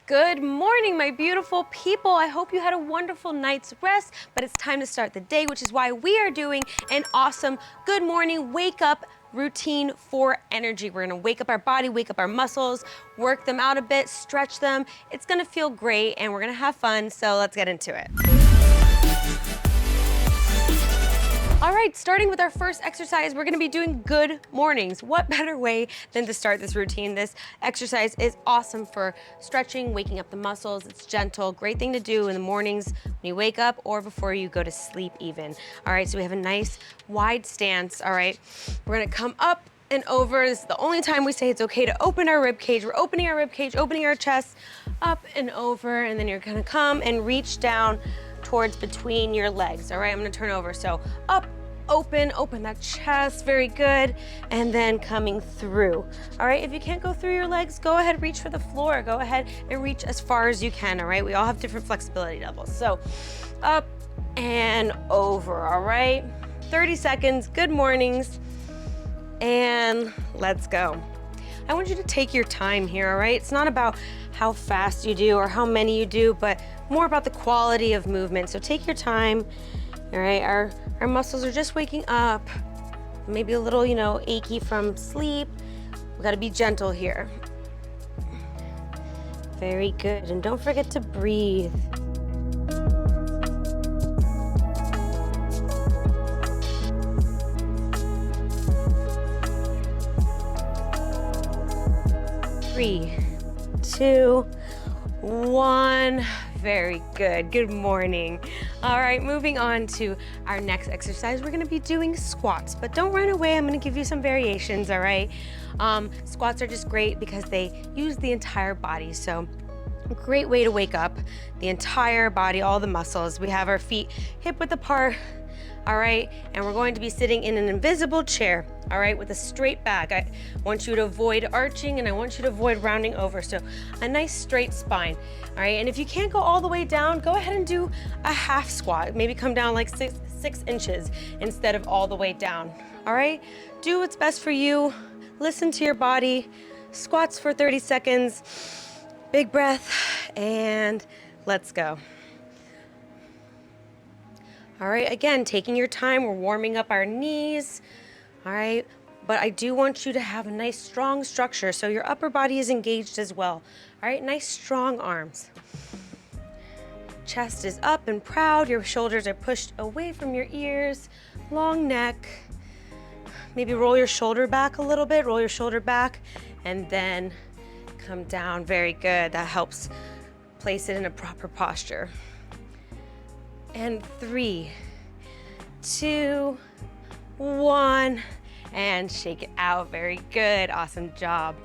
Good morning, my beautiful people. I hope you had a wonderful night's rest, but it's time to start the day, which is why we are doing an awesome good morning wake up routine for energy. We're gonna wake up our body, wake up our muscles, work them out a bit, stretch them. It's gonna feel great and we're gonna have fun, so let's get into it. All right, starting with our first exercise, we're gonna be doing good mornings. What better way than to start this routine? This exercise is awesome for stretching, waking up the muscles. It's gentle, great thing to do in the mornings when you wake up or before you go to sleep even. All right, so we have a nice wide stance, all right? We're gonna come up and over. This is the only time we say it's okay to open our rib cage. We're opening our rib cage, opening our chest, up and over, and then you're gonna come and reach down towards between your legs. All right, I'm gonna turn over. So up, open that chest, very good. And then coming through. All right, if you can't go through your legs, go ahead, reach for the floor. Go ahead and reach as far as you can, all right? We all have different flexibility levels. So up and over, all right? 30 seconds, good mornings. And let's go. I want you to take your time here, all right? It's not about how fast you do or how many you do, but more about the quality of movement. So take your time, all right? Our muscles are just waking up, maybe a little, achy from sleep. We gotta be gentle here. Very good, and don't forget to breathe. Three, two, one. Very good. Good morning. All right, moving on to our next exercise. We're gonna be doing squats, but don't run away. I'm gonna give you some variations, all right? Squats are just great because they use the entire body. So a great way to wake up the entire body, all the muscles. We have our feet hip width apart, all right? And we're going to be sitting in an invisible chair, all right, with a straight back. I want you to avoid arching and I want you to avoid rounding over. So a nice straight spine, all right? And if you can't go all the way down, go ahead and do a half squat. Maybe come down like six inches instead of all the way down, all right? Do what's best for you. Listen to your body. Squats for 30 seconds. Big breath, and let's go. All right, again, taking your time, we're warming up our knees, all right? But I do want you to have a nice strong structure so your upper body is engaged as well. All right, nice strong arms. Chest is up and proud, your shoulders are pushed away from your ears, long neck. Maybe roll your shoulder back a little bit, roll your shoulder back, and then come down, very good. That helps place it in a proper posture. And 3, 2, 1, and shake it out. Very good, awesome job.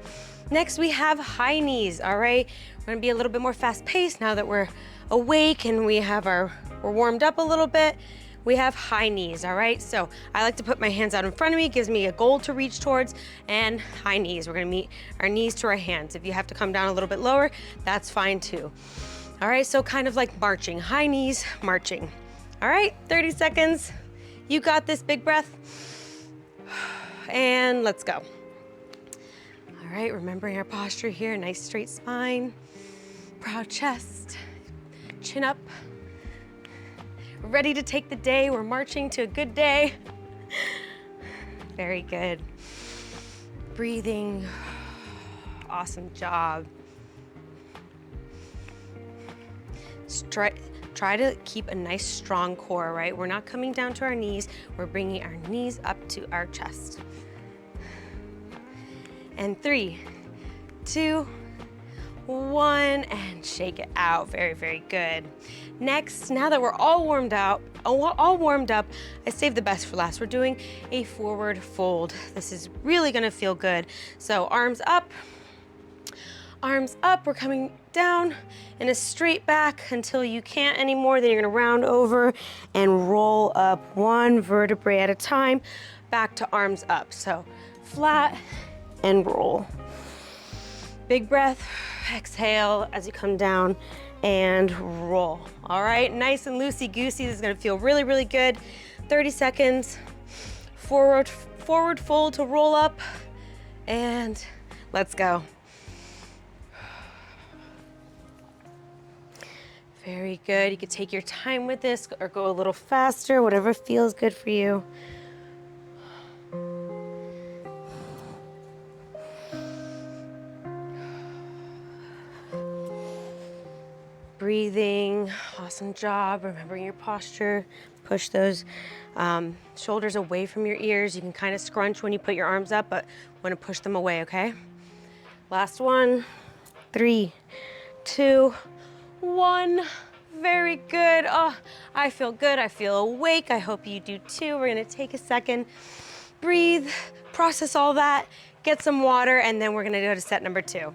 Next we have high knees, all right? We're gonna be a little bit more fast paced now that we're awake and we're warmed up a little bit. We have high knees, all right? So I like to put my hands out in front of me, it gives me a goal to reach towards, and high knees. We're gonna meet our knees to our hands. If you have to come down a little bit lower, that's fine too. All right, so kind of like marching, high knees, marching. All right, 30 seconds. You got this, big breath. And let's go. All right, remembering our posture here, nice straight spine, proud chest, chin up. Ready to take the day, we're marching to a good day. Very good. Breathing, awesome job. Try to keep a nice strong core, right? We're not coming down to our knees, we're bringing our knees up to our chest. And 3, 2, 1, and shake it out. Very, very good. Next, now that we're all warmed up, I saved the best for last. We're doing a forward fold. This is really gonna feel good. So arms up, we're coming down in a straight back until you can't anymore. Then you're gonna round over and roll up one vertebrae at a time, back to arms up. So flat and roll. Big breath, exhale as you come down and roll. All right, nice and loosey-goosey. This is gonna feel really, really good. 30 seconds, forward fold to roll up, and let's go. Very good. You could take your time with this or go a little faster, whatever feels good for you. Breathing, awesome job. Remembering your posture. Push those shoulders away from your ears. You can kind of scrunch when you put your arms up, but want to push them away, okay? Last one. 3, 2, 1. Very good. Oh, I feel good. I feel awake. I hope you do too. We're gonna take a second, breathe, process all that, get some water, and then we're gonna go to set number 2.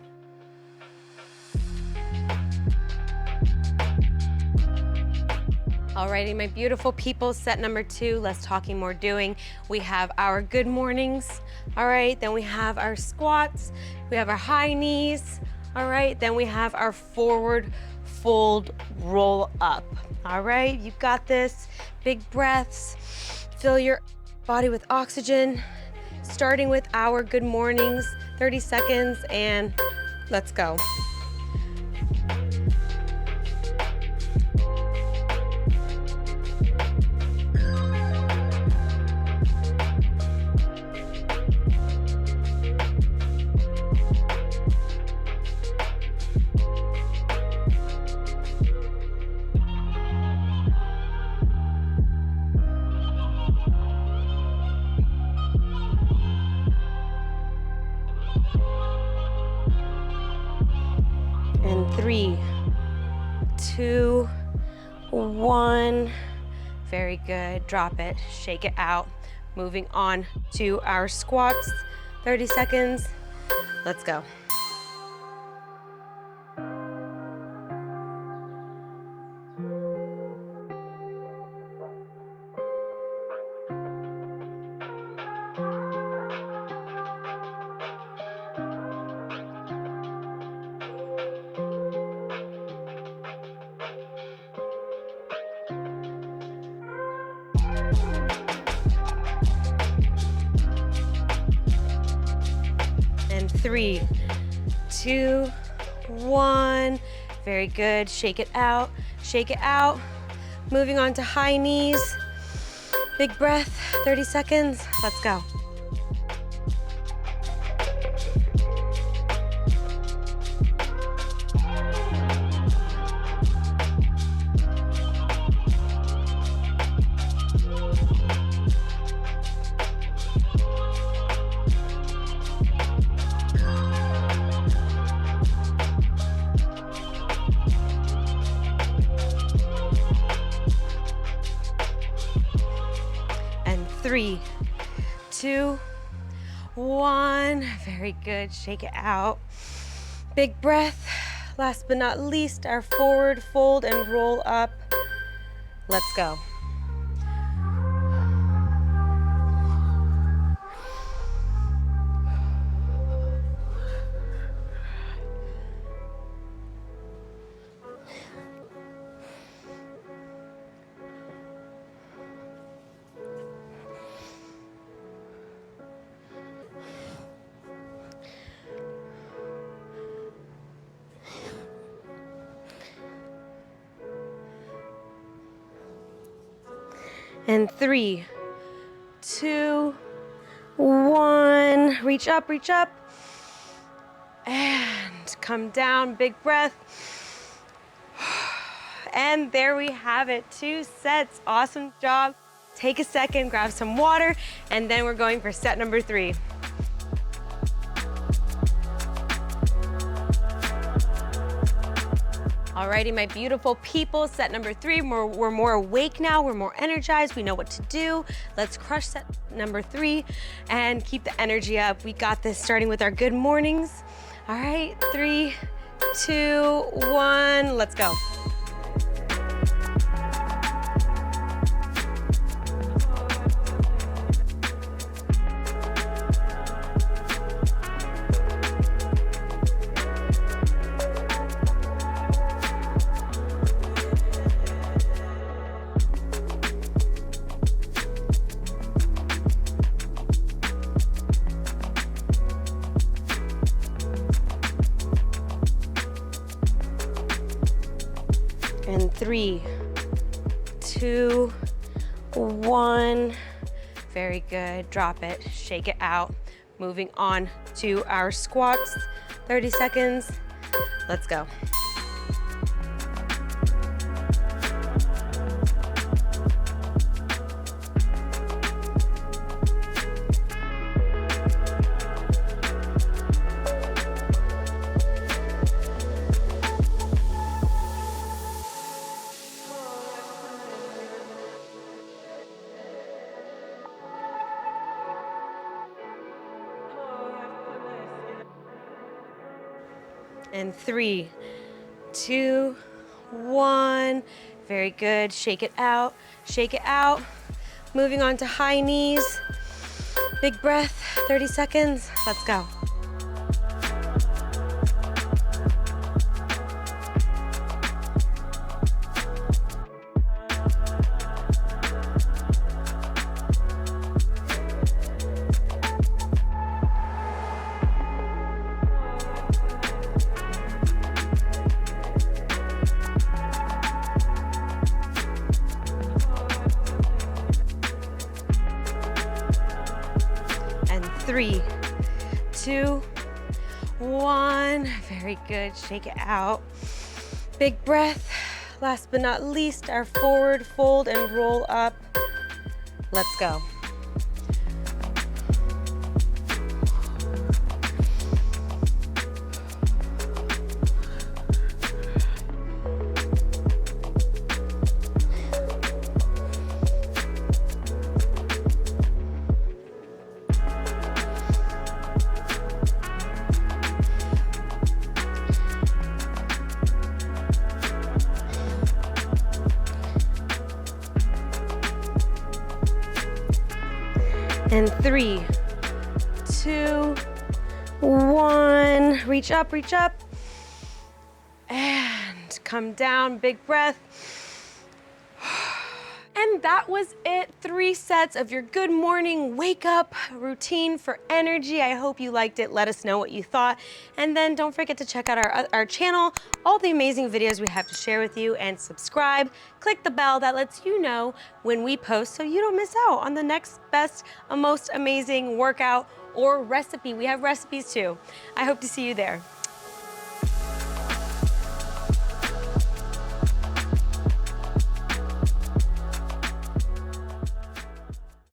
Alrighty, my beautiful people, set number 2, less talking, more doing. We have our good mornings, all right? Then we have our squats, we have our high knees, all right? Then we have our forward fold roll up, all right? You got this. Big breaths, fill your body with oxygen, starting with our good mornings, 30 seconds, and let's go. And 3, 2, 1. Very good. Drop it, shake it out. Moving on to our squats. 30 seconds. Let's go. And 3, 2, 1. Very good. Shake it out. Shake it out. Moving on to high knees. Big breath. 30 seconds. Let's go. And 3, 2, 1. Very good. Shake it out. Big breath. Last but not least, our forward fold and roll up. Let's go. And 3, 2, 1. Reach up, reach up. And come down, big breath. And there we have it, 2 sets. Awesome job. Take a second, grab some water, and then we're going for set number 3. Alrighty, my beautiful people, set number 3. We're more awake now, we're more energized, we know what to do. Let's crush set number 3 and keep the energy up. We got this, starting with our good mornings. All right, 3, 2, 1, let's go. And 3, 2, 1. Very good. Drop it, shake it out. Moving on to our squats. 30 seconds. Let's go. And 3, 2, 1. Very good. Shake it out. Shake it out. Moving on to high knees. Big breath. 30 seconds. Let's go. And 3, 2, 1. Very good. Shake it out. Big breath. Last but not least, our forward fold and roll up. Let's go. And 3, 2, 1. Reach up, reach up. And come down, big breath. And that was it. 3 sets of your good morning wake up routine for energy. I hope you liked it. Let us know what you thought. And then don't forget to check out our channel, all the amazing videos we have to share with you, and subscribe. Click the bell that lets you know when we post so you don't miss out on the next best, most amazing workout or recipe. We have recipes too. I hope to see you there.